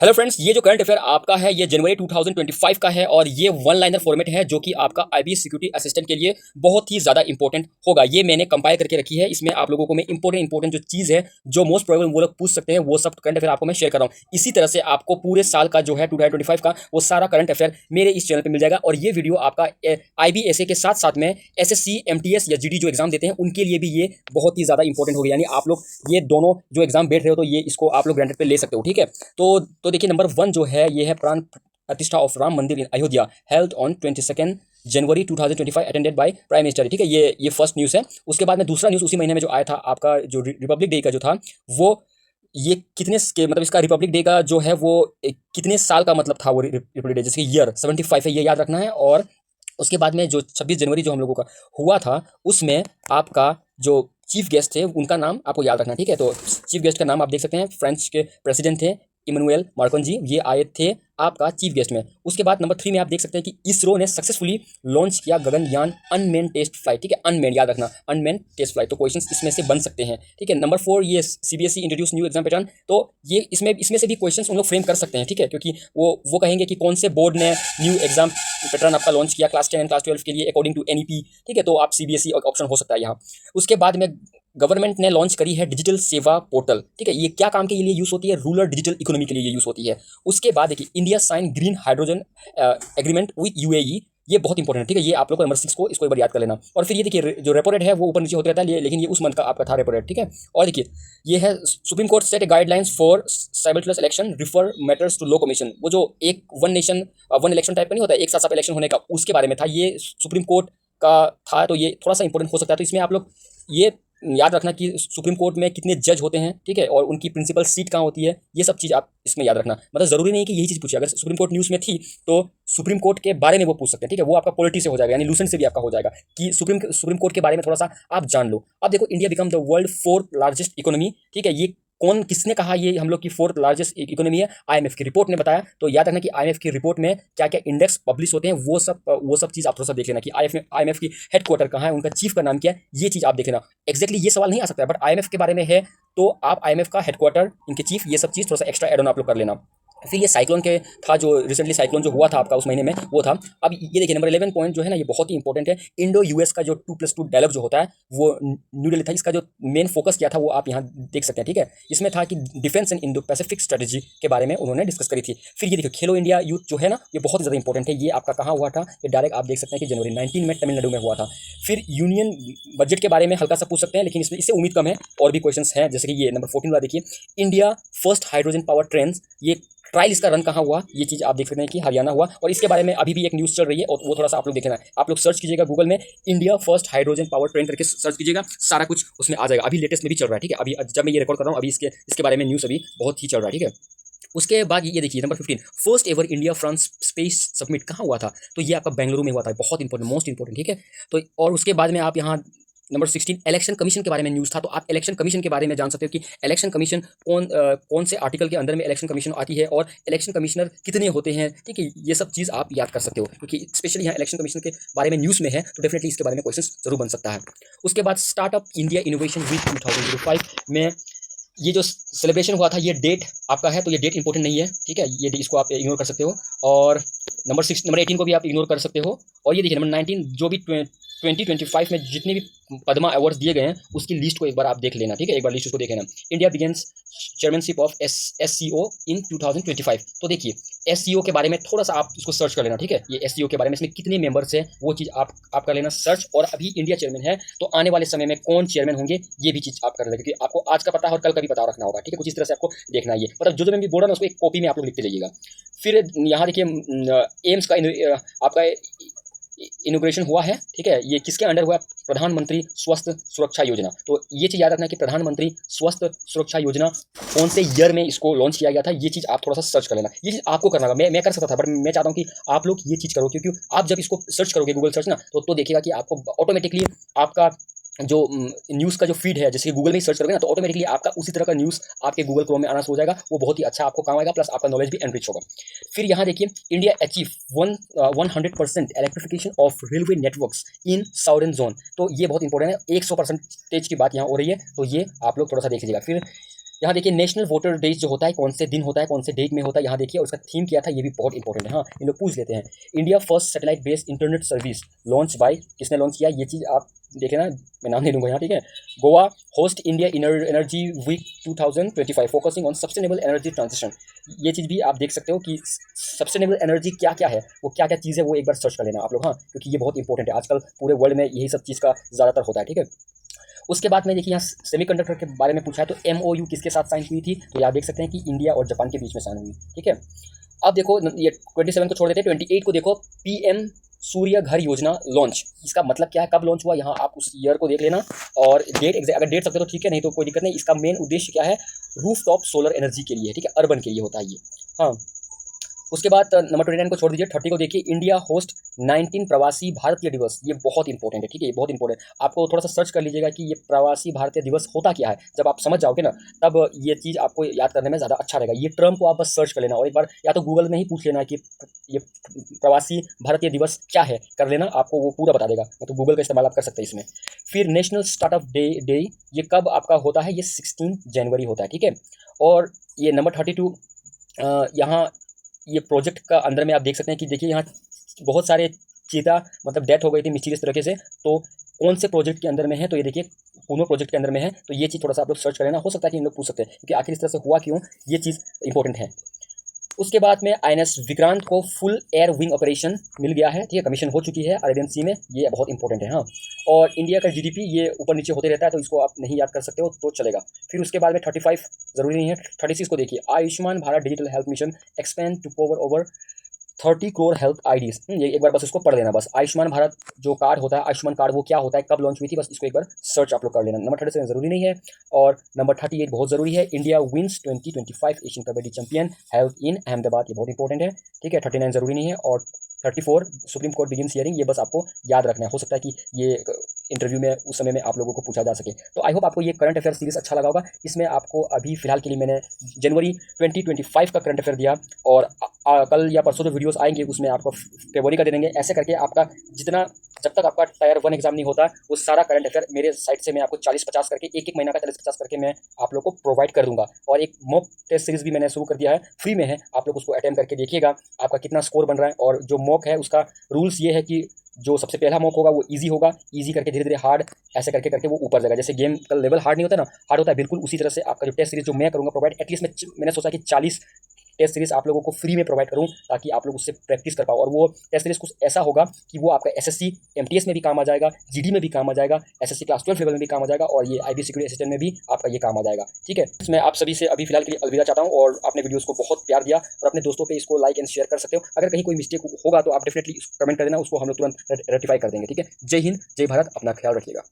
Hello friends, ये जो current affair आपका है ये जनवरी 2025 का है और ये वन लाइनर फॉर्मेट है जो कि आपका आईबीएस सिक्योरिटी असिस्टेंट के लिए बहुत ही ज़्यादा इंपॉर्टेंट होगा। ये मैंने कंपाइल करके रखी है। इसमें आप लोगों को मैं इंपॉर्टेंट जो चीज़ है जो मोस्ट प्रोबेबल वो लोग पूछ सकते हैं वो सब करंट अफेयर आपको मैं शेयर कर रहा हूँ। इसी तरह से आपको पूरे साल का जो है 2025 का वो सारा करंट अफेयर मेरे इस चैनल पर मिल जाएगा। और ये वीडियो आपका IBSA के साथ साथ में SSC MTS या GD जो एग्जाम देते हैं उनके लिए भी ये बहुत ही ज़्यादा इंपॉर्टेंट होगी। यानी आप लोग ये दोनों जो एग्जाम बैठ रहे हो तो ये इसको आप लोग ग्रांटेड पे ले सकते हो। ठीक है, तो देखिए नंबर 1 जो है ये है प्राण प्रतिष्ठा of Ram Mandir in Ayodhya held on 22 January 2025 attended by prime minister. ठीक है, ये फर्स्ट न्यूज़ है। उसके बाद में दूसरा न्यूज़ उसी महीने में जो आया था आपका जो रिपब्लिक डे का जो था वो ये कितने के मतलब इसका रिपब्लिक डे का जो है वो कितने साल का मतलब था वो रिपब्लिक डे, जैसे ईयर 75 है, ये याद रखना है। और उसके बाद में जो 26 जनवरी जो हम लोगों का हुआ था उसमें आपका जो चीफ गेस्ट थे उनका नाम आपको याद रखना। ठीक है, तो चीफ गेस्ट का नाम आप देख सकते हैं, फ्रेंच के प्रेसिडेंट थे इमैनुएल मार्कोन जी, ये आए थे आपका चीफ गेस्ट में। उसके बाद नंबर 3 में आप देख सकते हैं कि इसरो ने सक्सेसफुली लॉन्च किया गगनयान अनमेन टेस्ट फ्लाइट। ठीक है, अनमेन याद रखना, अनमेन टेस्ट फ्लाइट। तो क्वेश्चंस इसमें से बन सकते हैं। ठीक है, नंबर 4 ये CBSE introduce new exam pattern. तो ये इसमें से भी क्वेश्चंस उन लोग फ्रेम कर सकते हैं। ठीक है, क्योंकि वो कहेंगे कि कौन से बोर्ड ने न्यू एग्जाम पैटर्न आपका लॉन्च किया क्लास 10 एंड क्लास 12 के लिए अकॉर्डिंग टू NEP। ठीक है, तो आप CBSE ऑप्शन हो सकता है यहाँ। उसके बाद में गवर्नमेंट ने लॉन्च करी है डिजिटल सेवा पोर्टल। ठीक है, ये क्या काम के लिए यूज़ होती है? रूरल डिजिटल इकोनॉमी के लिए ये यूज़ होती है। उसके बाद देखिए India sign green hydrogen agreement with UAE, ये बहुत इंपॉर्टेंट है। ठीक है, ये आप लोग को नंबर 6 को इसको एक बार याद कर लेना। और फिर ये देखिए जो रेपो रेट है वो ऊपर नीचे होता रहता है, लेकिन ये उस मंथ का आपका था रेपो रेट। ठीक है, और देखिए ये है supreme court set guidelines for simultaneous election refer matters to law commission. वो जो एक one nation one election type का नहीं होता, एक साथ सब इलेक्शन होने का, उसके बारे में था। ये सुप्रीम कोर्ट का था, तो ये थोड़ा सा इंपॉर्टेंट हो सकता है। तो इसमें आप लोग ये याद रखना कि सुप्रीम कोर्ट में कितने जज होते हैं। ठीक है, और उनकी प्रिंसिपल सीट कहाँ होती है, ये सब चीज़ आप इसमें याद रखना। मतलब ज़रूरी नहीं कि यही चीज़ पूछे, अगर सुप्रीम कोर्ट न्यूज़ में थी तो सुप्रीम कोर्ट के बारे में वो पूछ सकते हैं। ठीक है, वो आपका पॉलिटी से हो जाएगा, यानी लूसेंट से भी आपका हो जाएगा कि सुप्रीम कोर्ट के बारे में थोड़ा सा आप जान लो। अब देखो India become the world 4th largest economy. ठीक है, ये किसने कहा ये हम लोग की 4th लार्जेस्ट इकोनॉमी है? IMF की रिपोर्ट ने बताया। तो याद रखना कि IMF की रिपोर्ट में क्या क्या इंडेक्स पब्लिश होते हैं, वो सब चीज़ आप थोड़ा सा देख लेना कि IMF की हेडक्वार्टर कहाँ है, उनका चीफ का नाम क्या है, ये चीज़ आप देख लेना। एक्जैक्टली ये सवाल नहीं आ सकता है, बट IMF के बारे में है तो आप IMF का हेडक्वार्टर, इनके चीफ, ये सब चीज़ थोड़ा सा एक्स्ट्रा एड ऑन आप लोग कर लेना। फिर ये साइक्लोन के था, जो रिसेंटली साइक्लोन जो हुआ था आपका उस महीने में वो था। अब ये देखिए नंबर 11 पॉइंट जो है ना, ये बहुत ही इंपॉर्टेंट है। इंडो US का जो 2+2 डायलॉग जो होता है वो न्यू दिल्ली था। इसका जो मेन फोकस किया था वो आप यहाँ देख सकते हैं। ठीक है, इसमें था कि defence and Indo Pacific strategy के बारे में उन्होंने डिस्कस करी थी। फिर ये देखिए खेलो इंडिया यूथ जो है ना, ये बहुत ज़्यादा इंपॉर्टेंट है। ये आपका कहाँ हुआ था? ये डायरेक्ट आप देख सकते हैं कि जनवरी 19 में तमिलनाडु में हुआ था। फिर यूनियन बजट के बारे में हल्का सा पूछ सकते हैं, लेकिन इससे उम्मीद कम है। और भी क्वेश्चन हैं, जैसे कि ये नंबर 14 वाला देखिए, India first hydrogen power train, ये ट्रायल इसका रन कहाँ हुआ, ये चीज़ आप देख सकते हैं कि हरियाणा हुआ। और इसके बारे में अभी भी एक न्यूज़ चल रही है और वो थोड़ा सा आप लोग देखना है। आप लोग सर्च कीजिएगा गूगल में India first hydrogen power train करके सर्च कीजिएगा, सारा कुछ उसमें आ जाएगा। अभी लेटेस्ट में भी चल रहा है। ठीक है, अभी जब मैं ये रिकॉर्ड कर रहा हूँ अभी इसके बारे में न्यूज़ अभी बहुत ही चल रहा है। ठीक है, उसके बाद ये देखिए number 15 first ever India France space summit कहाँ हुआ था? तो ये आपका बेंगलुरु में हुआ था। बहुत इंपॉर्टेंट, मोस्ट इंपॉर्टेंट। ठीक है, तो और उसके बाद में आप यहाँ नंबर 16 इलेक्शन कमीशन के बारे में न्यूज़ था। तो आप इलेक्शन कमीशन के बारे में जान सकते हो कि इलेक्शन कमीशन कौन से आर्टिकल के अंदर में इलेक्शन कमीशन आती है और इलेक्शन कमिश्नर कितने होते हैं। ठीक है, ये सब चीज़ आप याद कर सकते हो, क्योंकि स्पेशली यहाँ इलेक्शन कमीशन के बारे में न्यूज़ में है तो डेफिनेटली इसके बारे में क्वेश्चन जरूर बन सकता है। उसके बाद स्टार्टअप इंडिया इनोवेशन वीक 2005 में ये जो सेलिब्रेशन हुआ था, ये डेट आपका है, तो ये डेट इंपॉर्टेंट नहीं है। ठीक है, ये इसको आप इग्नोर कर सकते हो। और नंबर 18 को भी आप इग्नोर कर सकते हो। और ये देखिए नंबर 19 जो भी 2025 में जितने भी पद्मा अवार्ड्स दिए गए हैं उसकी लिस्ट को एक बार आप देख लेना। ठीक है, एक बार लिस्ट को देख लेना। India begins chairmanship of SCO इन 2025। तो देखिए SCO के बारे में थोड़ा सा आप इसको सर्च कर लेना। ठीक है, ये SCO के बारे में इसमें कितने मेंबर्स हैं वो चीज़ आप कर लेना सर्च। और अभी इंडिया चेयरमैन है तो आने वाले समय में कौन चेयरमैन होंगे ये भी चीज़ आप कर लेना, क्योंकि आपको आज का पता है और कल का भी पता रखना होगा। ठीक है, कुछ इस तरह से आपको देखना है। ये मतलब जो मैं भी बोल रहा हूँ उसको एक कॉपी में आप लोग लिखते जाइएगा। फिर यहाँ देखिए एम्स का आपका इनोग्रेशन हुआ है। ठीक है, ये किसके अंडर हुआ? प्रधानमंत्री स्वास्थ्य सुरक्षा योजना। तो ये चीज़ याद रखना कि प्रधानमंत्री स्वास्थ्य सुरक्षा योजना कौन से ईयर में इसको लॉन्च किया गया था, ये चीज़ आप थोड़ा सा सर्च कर लेना। ये चीज़ आपको करना होगा। मैं कर सकता था, बट मैं चाहता हूँ कि आप लोग ये चीज़ करो, क्योंकि आप जब इसको सर्च करोगे गूगल सर्च ना तो देखिएगा कि आपको ऑटोमेटिकली आपका जो न्यूज़ का जो फीड है, जैसे कि गूगल में ही सर्च करोगे ना तो ऑटोमेटिकली आपका उसी तरह का न्यूज़ आपके गूगल क्रोम में आना शुरू हो जाएगा। वो बहुत ही अच्छा आपको काम आएगा, प्लस आपका नॉलेज भी एनरिच होगा। फिर यहाँ देखिए India achieve 100% electrification of railway networks in southern zone. तो ये बहुत इंपॉर्टेंट है, 100% की बात यहाँ हो रही है, तो ये आप लोग थोड़ा सा देख लीजिएगा। फिर यहाँ देखिए नेशनल वोटर डे जो होता है कौन से दिन होता है, कौन से डेट में होता है, यहाँ देखिए, और उसका थीम क्या था, ये भी बहुत इंपॉर्टेंट है। हाँ, इन लोग पूछ लेते हैं। India first satellite based internet service launch by, किसने लॉन्च किया, ये चीज़ आप देखे ना, मैं नाम नहीं लूँगा यहाँ, ठीक है। Goa host India energy week 2025 focusing on sustainable energy transition, ये चीज़ भी आप देख सकते हो कि सस्टेनेबल एनर्जी क्या क्या है, वो क्या क्या चीज़ है, वो एक बार सर्च कर लेना आप लोग। हाँ, क्योंकि ये बहुत इंपॉर्टेंट है, आजकल पूरे वर्ल्ड में यही सब चीज़ का ज़्यादातर होता है, ठीक है। उसके बाद में देखिए यहाँ सेमीकंडक्टर के बारे में पूछा है, तो एमओयू किसके साथ साइन हुई थी, तो आप देख सकते हैं कि इंडिया और जापान के बीच में साइन हुई, ठीक है। अब देखो ये 27 को छोड़ देते हैं, 28 को देखो, पीएम सूर्य घर योजना लॉन्च, इसका मतलब क्या है, कब लॉन्च हुआ, यहाँ आप उस ईयर को देख लेना और डेट एग्जैक्ट, अगर डेट सकते हो तो ठीक है, नहीं तो कोई दिक्कत नहीं। इसका मेन उद्देश्य क्या है, रूफ टॉप सोलर एनर्जी के लिए, ठीक है, अर्बन के लिए होता है ये। हाँ, उसके बाद नंबर 29 को छोड़ दीजिए, 30 को देखिए, इंडिया होस्ट 19 प्रवासी भारतीय दिवस, ये बहुत इंपॉर्टेंट है, ठीक है, ये बहुत इंपॉर्टेंट। आपको थोड़ा सा सर्च कर लीजिएगा कि ये प्रवासी भारतीय दिवस होता क्या है, जब आप समझ जाओगे ना तब ये चीज़ आपको याद करने में ज़्यादा अच्छा रहेगा। ये टर्म को आप बस सर्च कर लेना और एक बार या तो गूगल में ही पूछ लेना कि ये प्रवासी भारतीय दिवस क्या है, कर लेना, आपको वो पूरा बता देगा, तो गूगल का इस्तेमाल आप कर सकते हैं इसमें। फिर नेशनल स्टार्टअप डे, ये कब आपका होता है, ये 16 जनवरी होता है, ठीक है। और ये नंबर 32 यहाँ ये प्रोजेक्ट का अंदर में आप देख सकते हैं कि देखिए यहाँ बहुत सारे चीता मतलब डेथ हो गई थी मिस्टीरियस तरीके से, तो कौन से प्रोजेक्ट के अंदर में है, तो ये देखिए कूनो प्रोजेक्ट के अंदर में है, तो ये चीज़ थोड़ा सा आप लोग सर्च कर लेना, हो सकता है कि इन लोग पूछ सकते हैं कि आखिर इस तरह से हुआ क्यों, ये चीज़ इंपॉर्टेंट है। उसके बाद में आईएनएस विक्रांत को फुल एयर विंग ऑपरेशन मिल गया है, ठीक है, कमीशन हो चुकी है अरेबियन सी में, ये बहुत इंपॉर्टेंट है। हाँ, और इंडिया का जीडीपी ये ऊपर नीचे होते रहता है, तो इसको आप नहीं याद कर सकते हो तो चलेगा। फिर उसके बाद में 35 जरूरी नहीं है, 36 को देखिए, Ayushman Bharat digital health mission expand to cover over 30 crore health IDs, ये एक बार बस इसको पढ़ लेना बस। आयुष्मान भारत जो कार्ड होता है, आयुष्मान कार्ड वो क्या होता है, कब लॉन्च हुई थी, बस इसको एक बार सर्च आप लोग कर लेना। नंबर 37 जरूरी नहीं है, और नंबर 38 बहुत जरूरी है, India wins 2025 Asian kabaddi champion held in Ahmedabad, ये बहुत इंपॉर्टेंट है, ठीक है। 39 जरूरी नहीं है, और 34 सुप्रीम कोर्ट बिगिन हियरिंग, ये बस आपको याद रखना है, हो सकता है कि ये इंटरव्यू में उस समय में आप लोगों को पूछा जा सके। तो आई होप आपको ये करंट अफेयर सीरीज अच्छा लगा होगा। इसमें आपको अभी फिलहाल के लिए मैंने जनवरी 2025 का करंट अफेयर दिया, और कल या परसों जो वीडियोस आएंगे उसमें आपको फरवरी का दे देंगे। ऐसे करके आपका जितना, जब तक आपका टायर 1 एग्जाम नहीं होता, वो सारा करंट अफेयर मेरे साइड से मैं आपको 40-50 करके, एक महीना का 40-50 करके मैं आप लोग को प्रोवाइड कर दूंगा। और एक मॉक टेस्ट सीरीज भी मैंने शुरू कर दिया है, फ्री में है, आप लोग उसको अटेम्प्ट करके देखिएगा आपका कितना स्कोर बन रहा है। और जो मॉक है उसका रूल्स ये है कि जो सबसे पहला मॉक होगा वो इजी होगा, इजी करके धीरे धीरे हार्ड, ऐसे करके करके वो ऊपर जाएगा। जैसे गेम का लेवल हार्ड नहीं होता ना, हार्ड होता है, बिल्कुल उसी तरह से आपका जो टेस्ट सीरीज जो मैं करूँगा प्रोवाइड, एटलीस्ट मैंने सोचा कि 40 टेस्ट सीरीज आप लोगों को फ्री में प्रोवाइड करूं, ताकि आप लोग उससे प्रैक्टिस कर पाओ। और वो टेस्ट सीरीज कुछ ऐसा होगा कि वो आपका एसएससी एमटीएस में भी काम आ जाएगा, जीडी में भी काम आ जाएगा, एसएससी क्लास 12 लेवल में भी काम आ जाएगा, और ये आईबी सिक्योरिटी असिस्टेंट में भी आपका ये काम आ जाएगा, ठीक है। इसमें आप सभी से अभी फिलहाल के लिए अलविदा चाहता हूँ, और अपने वीडियोस को बहुत प्यार दिया, और अपने दोस्तों पे इसको लाइक एंड शेयर कर सकते हो। अगर कहीं कोई मिस्टेक होगा तो आप डेफिनेटली कमेंट कर देना, उसको हम लोग तुरंत रेक्टिफाई कर देंगे, ठीक है। जय हिंद, जय भारत, अपना ख्याल रखिएगा।